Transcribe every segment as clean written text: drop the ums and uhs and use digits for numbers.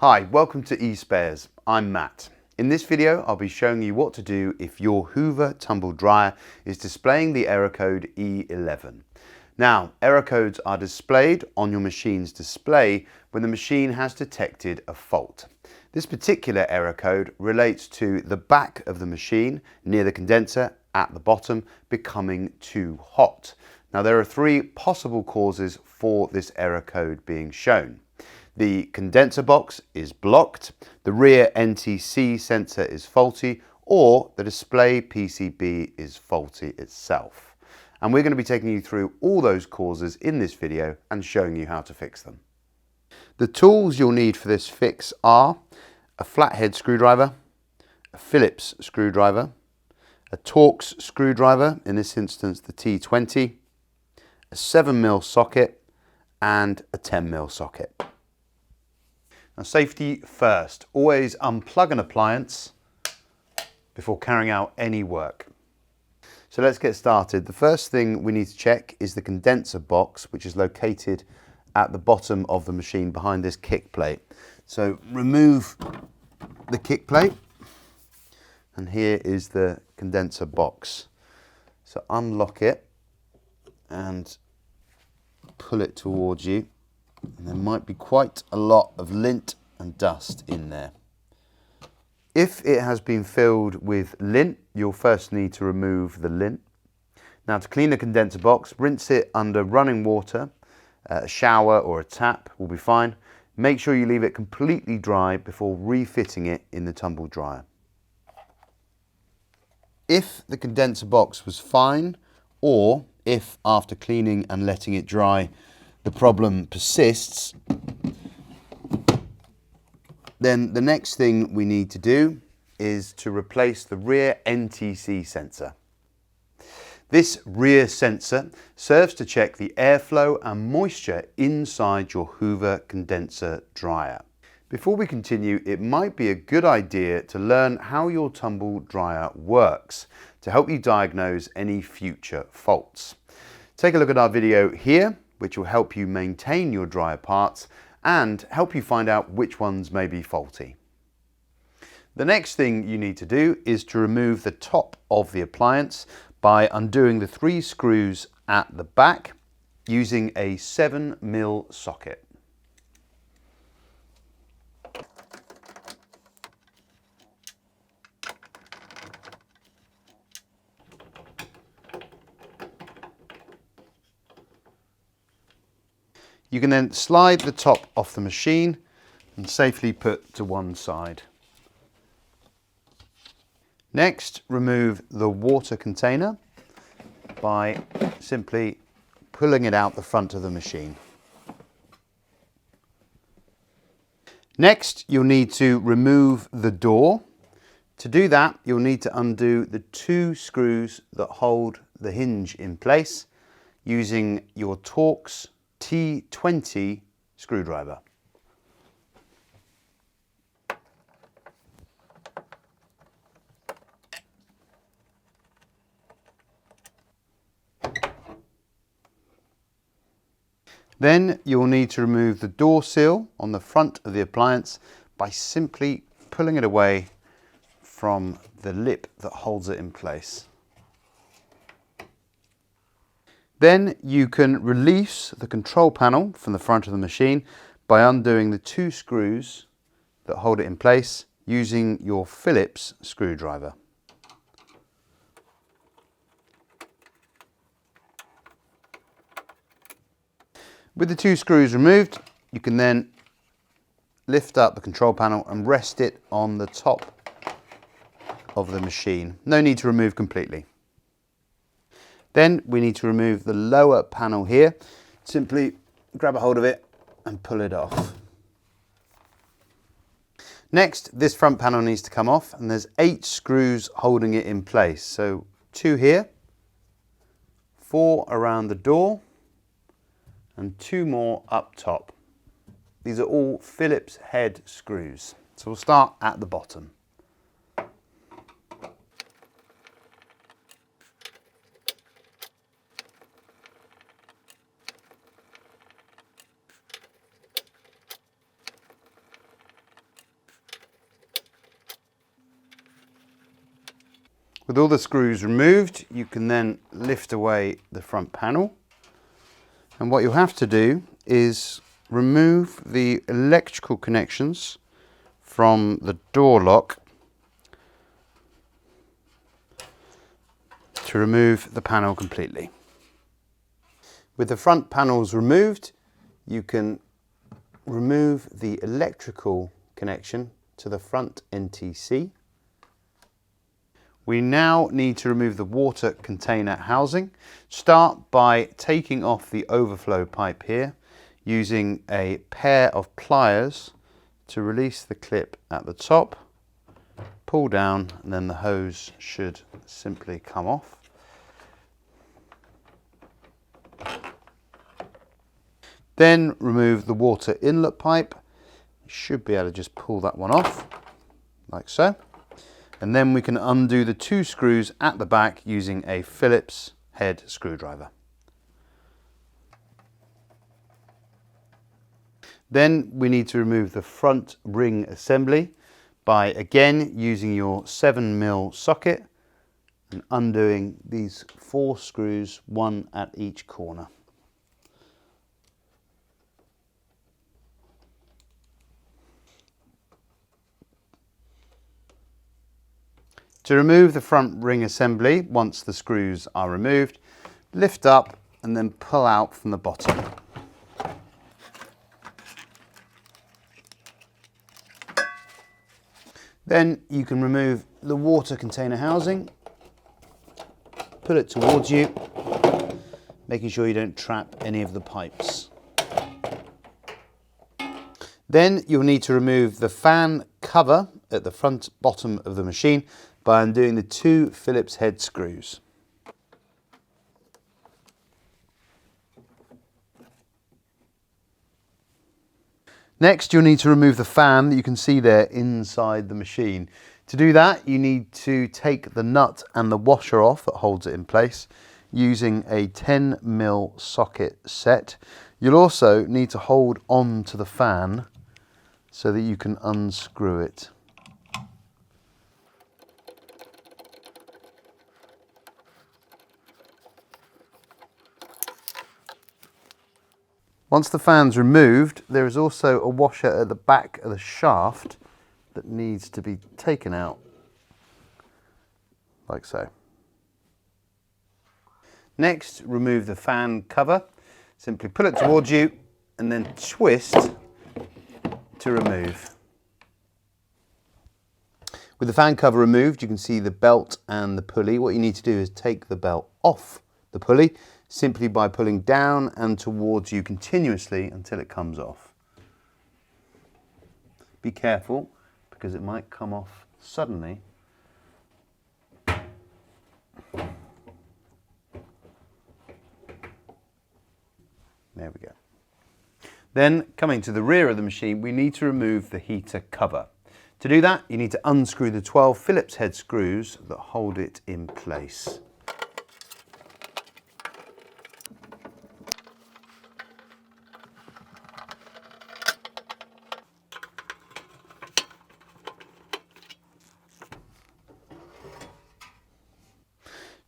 Hi, welcome to eSpares. I'm Matt. In this video, I'll be showing you what to do if your Hoover tumble dryer is displaying the error code E11. Now, error codes are displayed on your machine's display when the machine has detected a fault. This particular error code relates to the back of the machine near the condenser at the bottom becoming too hot. Now, there are three possible causes for this error code being shown. The condenser box is blocked, the rear NTC sensor is faulty, or the display PCB is faulty itself. And we're going to be taking you through all those causes in this video and showing you how to fix them. The tools you'll need for this fix are a flathead screwdriver, a Phillips screwdriver, a Torx screwdriver, in this instance the T20, a 7mm socket, and a 10mm socket. Now, safety first. Always unplug an appliance before carrying out any work. So let's get started. The first thing we need to check is the condenser box, which is located at the bottom of the machine behind this kick plate. So remove the kick plate, and here is the condenser box. So unlock it and pull it towards you. And there might be quite a lot of lint and dust in there. If it has been filled with lint, you'll first need to remove the lint. Now, to clean the condenser box, rinse it under running water. A shower or a tap will be fine. Make sure you leave it completely dry before refitting it in the tumble dryer. If the condenser box was fine, or if after cleaning and letting it dry the problem persists, then the next thing we need to do is to replace the rear NTC sensor. This rear sensor serves to check the airflow and moisture inside your Hoover condenser dryer. Before we continue, it might be a good idea to learn how your tumble dryer works to help you diagnose any future faults. Take a look at our video here, which will help you maintain your dryer parts and help you find out which ones may be faulty. The next thing you need to do is to remove the top of the appliance by undoing the 3 screws at the back using a 7mm socket. You can then slide the top off the machine and safely put to one side. Next, remove the water container by simply pulling it out the front of the machine. Next, you'll need to remove the door. To do that, you'll need to undo the 2 screws that hold the hinge in place using your Torx T20 screwdriver. Then you'll need to remove the door seal on the front of the appliance by simply pulling it away from the lip that holds it in place. Then you can release the control panel from the front of the machine by undoing the 2 screws that hold it in place using your Phillips screwdriver. With the 2 screws removed, you can then lift up the control panel and rest it on the top of the machine. No need to remove completely. Then we need to remove the lower panel here. Simply grab a hold of it and pull it off. Next, this front panel needs to come off, and there's 8 screws holding it in place. So 2 here, 4 around the door, and 2 more up top. These are all Phillips head screws. So we'll start at the bottom. With all the screws removed, you can then lift away the front panel. And what you'll have to do is remove the electrical connections from the door lock to remove the panel completely. With the front panels removed, you can remove the electrical connection to the front NTC. We now need to remove the water container housing. Start by taking off the overflow pipe here, using a pair of pliers to release the clip at the top. Pull down and then the hose should simply come off. Then remove the water inlet pipe. You should be able to just pull that one off, like so. And then we can undo the 2 screws at the back using a Phillips head screwdriver. Then we need to remove the front ring assembly by again using your 7mm socket and undoing these 4 screws, 1 at each corner. To remove the front ring assembly, once the screws are removed, lift up and then pull out from the bottom. Then you can remove the water container housing, put it towards you, making sure you don't trap any of the pipes. Then you'll need to remove the fan cover at the front bottom of the machine by undoing the 2 Phillips head screws. Next, you'll need to remove the fan that you can see there inside the machine. To do that, you need to take the nut and the washer off that holds it in place using a 10mm socket set. You'll also need to hold on to the fan so that you can unscrew it. Once the fan's removed, there is also a washer at the back of the shaft that needs to be taken out, like so. Next, remove the fan cover. Simply pull it towards you and then twist to remove. With the fan cover removed, you can see the belt and the pulley. What you need to do is take the belt off the pulley simply by pulling down and towards you continuously until it comes off. Be careful because it might come off suddenly. There we go. Then, coming to the rear of the machine, we need to remove the heater cover. To do that, you need to unscrew the 12 Phillips head screws that hold it in place.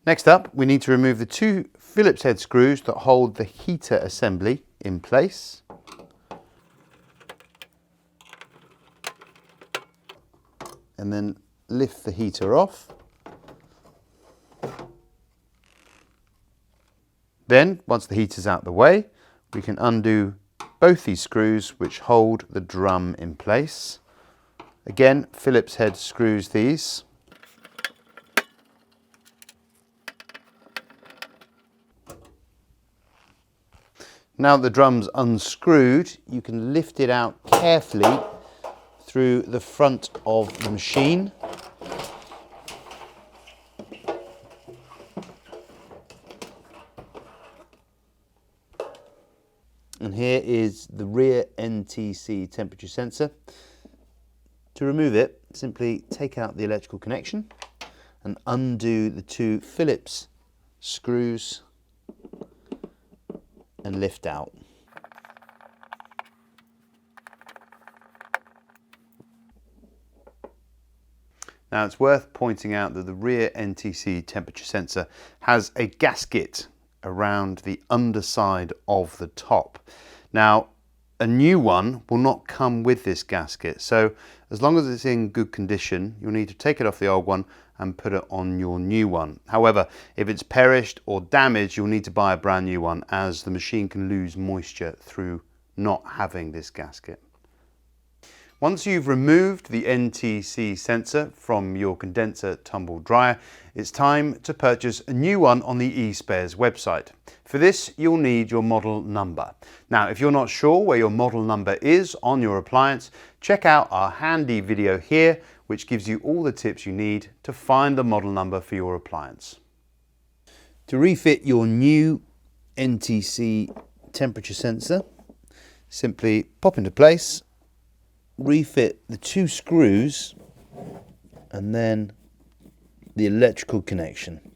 Next up, we need to remove the 2 Phillips head screws that hold the heater assembly in place. And then lift the heater off. Then, once the heater's out of the way, we can undo both these screws which hold the drum in place. Again, Phillips head screws these. Now that the drum's unscrewed, you can lift it out carefully through the front of the machine. And here is the rear NTC temperature sensor. To remove it, simply take out the electrical connection and undo the 2 Phillips screws and lift out. Now it's worth pointing out that the rear NTC temperature sensor has a gasket around the underside of the top. Now a new one will not come with this gasket, so as long as it's in good condition, you'll need to take it off the old one and put it on your new one. However, if it's perished or damaged, you'll need to buy a brand new one, as the machine can lose moisture through not having this gasket. Once you've removed the NTC sensor from your condenser tumble dryer, it's time to purchase a new one on the eSpares website. For this, you'll need your model number. Now, if you're not sure where your model number is on your appliance, check out our handy video here, which gives you all the tips you need to find the model number for your appliance. To refit your new NTC temperature sensor, simply pop into place, refit the 2 screws and then the electrical connection.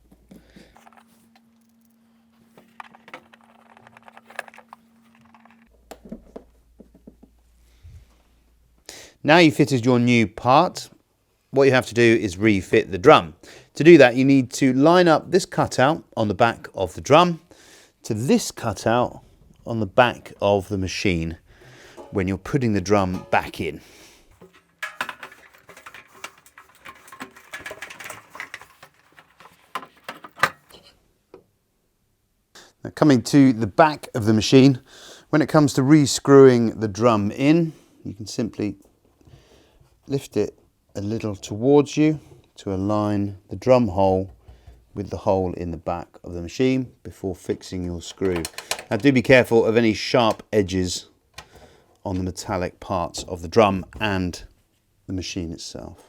Now you've fitted your new part, what you have to do is refit the drum. To do that, you need to line up this cutout on the back of the drum to this cutout on the back of the machine when you're putting the drum back in. Now, coming to the back of the machine, when it comes to re-screwing the drum in, you can simply lift it a little towards you to align the drum hole with the hole in the back of the machine before fixing your screw. Now do be careful of any sharp edges on the metallic parts of the drum and the machine itself.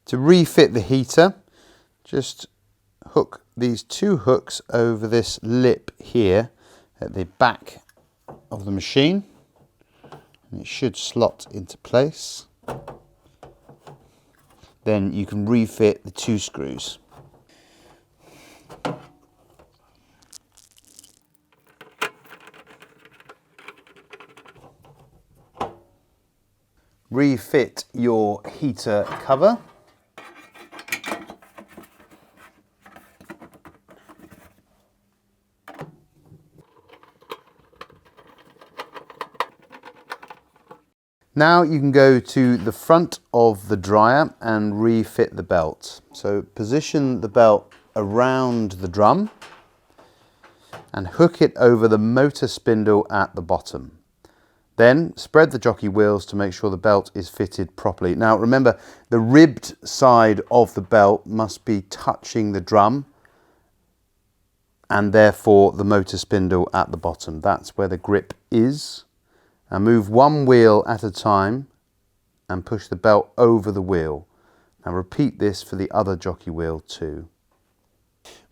To refit the heater, just hook these 2 hooks over this lip here at the back of the machine, and it should slot into place. Then you can refit the 2 screws. Refit your heater cover. Now you can go to the front of the dryer and refit the belt. So position the belt around the drum and hook it over the motor spindle at the bottom. Then spread the jockey wheels to make sure the belt is fitted properly. Now remember, the ribbed side of the belt must be touching the drum and therefore the motor spindle at the bottom. That's where the grip is. And move 1 wheel at a time and push the belt over the wheel. Now repeat this for the other jockey wheel too.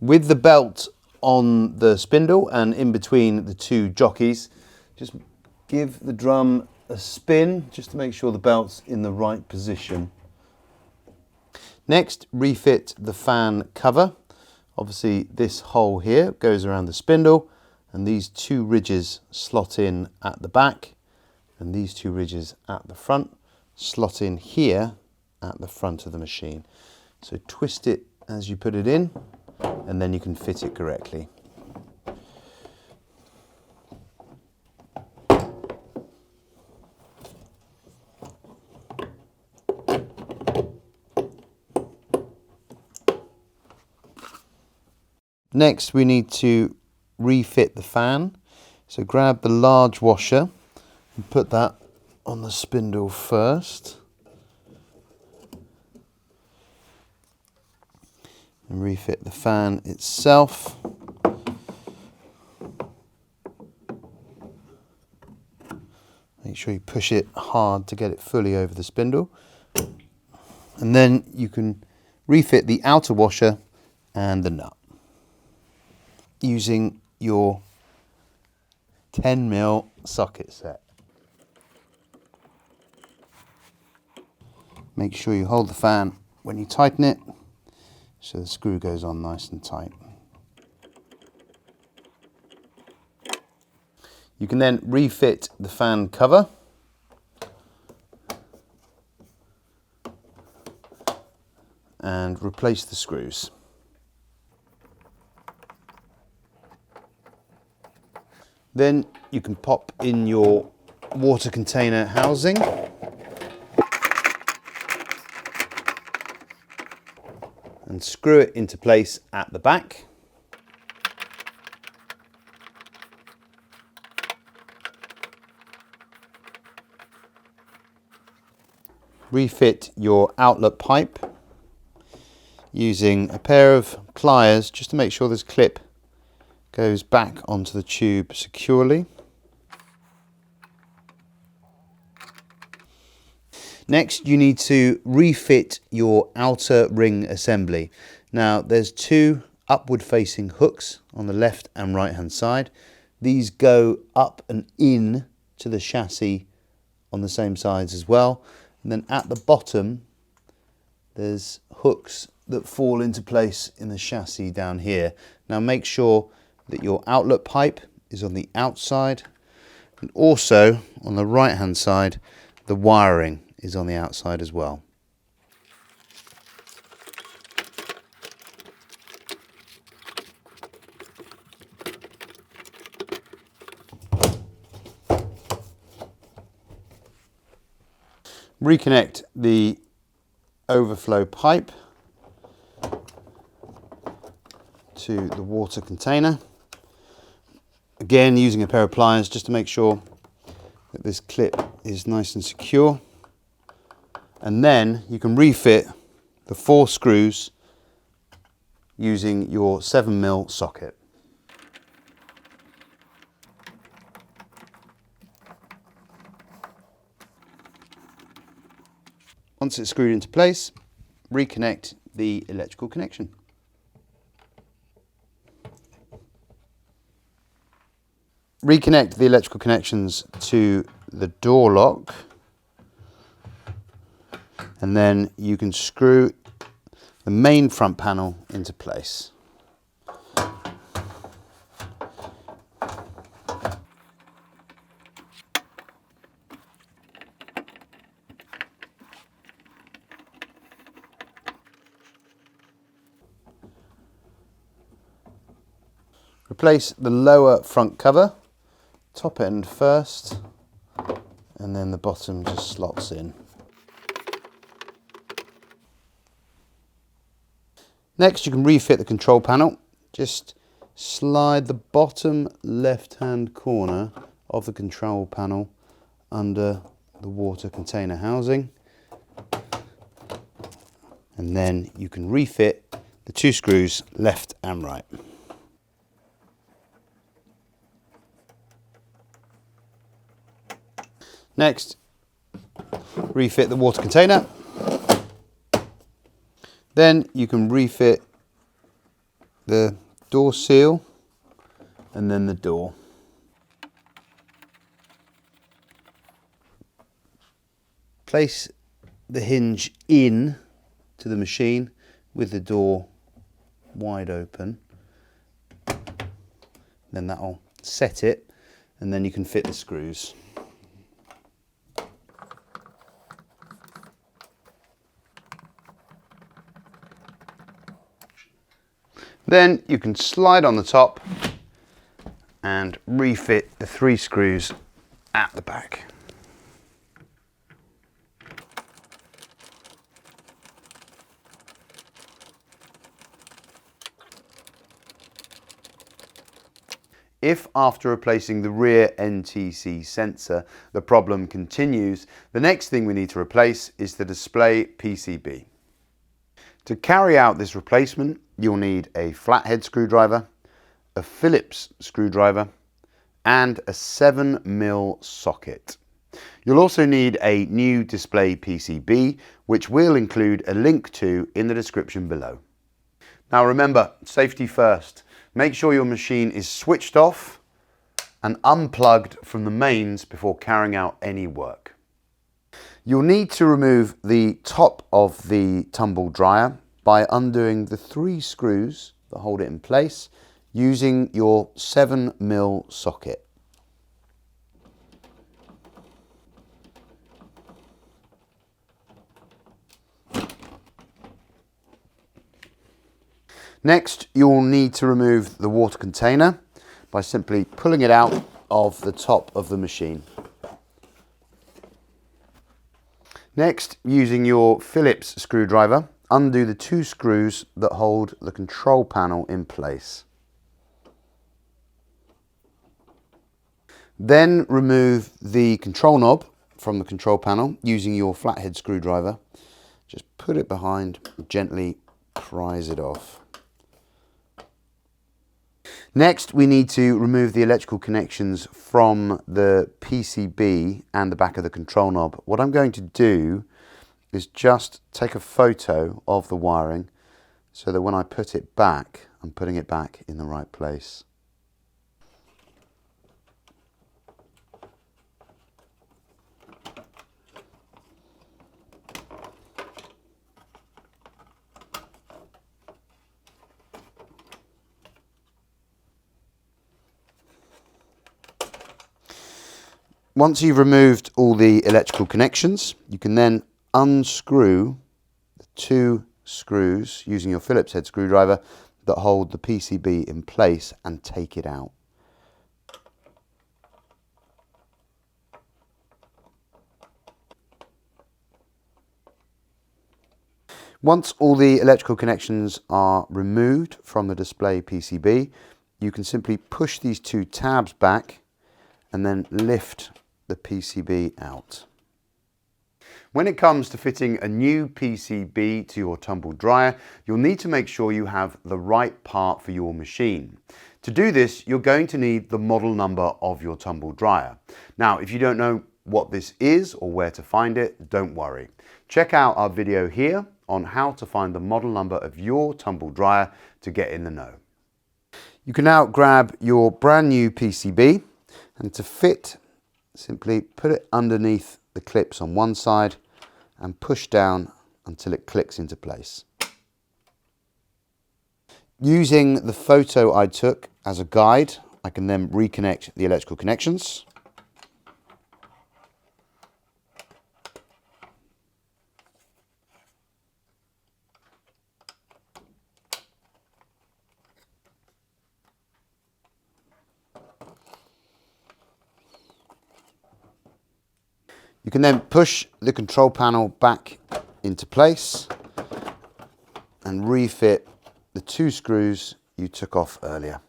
With the belt on the spindle and in between the 2 jockeys, just give the drum a spin just to make sure the belt's in the right position. Next, refit the fan cover. Obviously this hole here goes around the spindle and these 2 ridges slot in at the back. And these 2 ridges at the front slot in here at the front of the machine. So twist it as you put it in and then you can fit it correctly. Next we need to refit the fan. So grab the large washer and put that on the spindle first. And refit the fan itself. Make sure you push it hard to get it fully over the spindle. And then you can refit the outer washer and the nut using your 10mm socket set. Make sure you hold the fan when you tighten it so the screw goes on nice and tight. You can then refit the fan cover. And replace the screws. Then you can pop in your water container housing. And screw it into place at the back. Refit your outlet pipe using a pair of pliers just to make sure this clip goes back onto the tube securely. Next, you need to refit your outer ring assembly. Now, there's two upward facing hooks on the left and right hand side. These go up and in to the chassis on the same sides as well. And then at the bottom, there's hooks that fall into place in the chassis down here. Now make sure that your outlet pipe is on the outside, and also on the right hand side the wiring is on the outside as well. Reconnect the overflow pipe to the water container. Again, using a pair of pliers just to make sure that this clip is nice and secure. And then you can refit the 4 screws using your 7mm socket. Once it's screwed into place, reconnect the electrical connection. Reconnect the electrical connections to the door lock, and then you can screw the main front panel into place. Replace the lower front cover, top end first, and then the bottom just slots in. Next, you can refit the control panel. Just slide the bottom left-hand corner of the control panel under the water container housing, and then you can refit the 2 screws left and right. Next, refit the water container. Then you can refit the door seal and then the door. Place the hinge in to the machine with the door wide open. Then that'll set it, and then you can fit the screws. Then you can slide on the top and refit the 3 screws at the back. If after replacing the rear NTC sensor the problem continues, the next thing we need to replace is the display PCB. To carry out this replacement, you'll need a flathead screwdriver, a Phillips screwdriver, and a 7mm socket. You'll also need a new display PCB, which we'll include a link to in the description below. Now remember, safety first. Make sure your machine is switched off and unplugged from the mains before carrying out any work. You'll need to remove the top of the tumble dryer by undoing the 3 screws that hold it in place using your 7mm socket. Next, you'll need to remove the water container by simply pulling it out of the top of the machine. Next, using your Phillips screwdriver, undo the 2 screws that hold the control panel in place. Then remove the control knob from the control panel using your flathead screwdriver. Just put it behind, gently prise it off. Next, we need to remove the electrical connections from the PCB and the back of the control knob. What I'm going to do is just take a photo of the wiring so that when I put it back, I'm putting it back in the right place. Once you've removed all the electrical connections, you can then unscrew the 2 screws using your Phillips head screwdriver that hold the PCB in place and take it out. Once all the electrical connections are removed from the display PCB, you can simply push these 2 tabs back and then lift the PCB out. When it comes to fitting a new PCB to your tumble dryer, you'll need to make sure you have the right part for your machine. To do this, you're going to need the model number of your tumble dryer. Now, if you don't know what this is or where to find it, don't worry. Check out our video here on how to find the model number of your tumble dryer to get in the know. You can now grab your brand new PCB, and to fit, simply put it underneath the clips on one side and push down until it clicks into place. Using the photo I took as a guide, I can then reconnect the electrical connections. You can then push the control panel back into place and refit the 2 screws you took off earlier.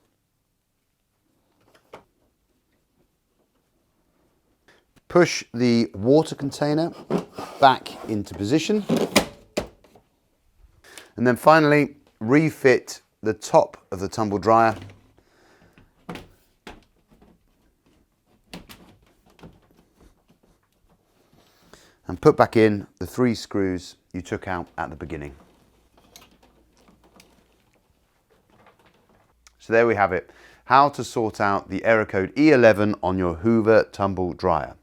Push the water container back into position. And then finally, refit the top of the tumble dryer and put back in the 3 screws you took out at the beginning. So there we have it, how to sort out the error code E11 on your Hoover tumble dryer.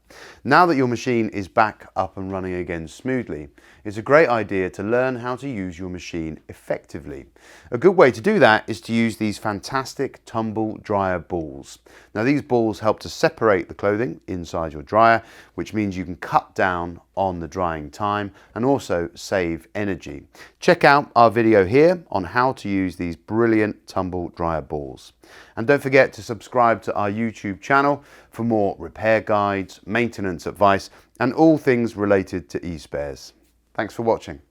Now that your machine is back up and running again smoothly, it's a great idea to learn how to use your machine effectively. A good way to do that is to use these fantastic tumble dryer balls. Now these balls help to separate the clothing inside your dryer, which means you can cut down on the drying time and also save energy. Check out our video here on how to use these brilliant tumble dryer balls. And don't forget to subscribe to our YouTube channel for more repair guides, maintenance advice, and all things related to eSpares. Thanks for watching.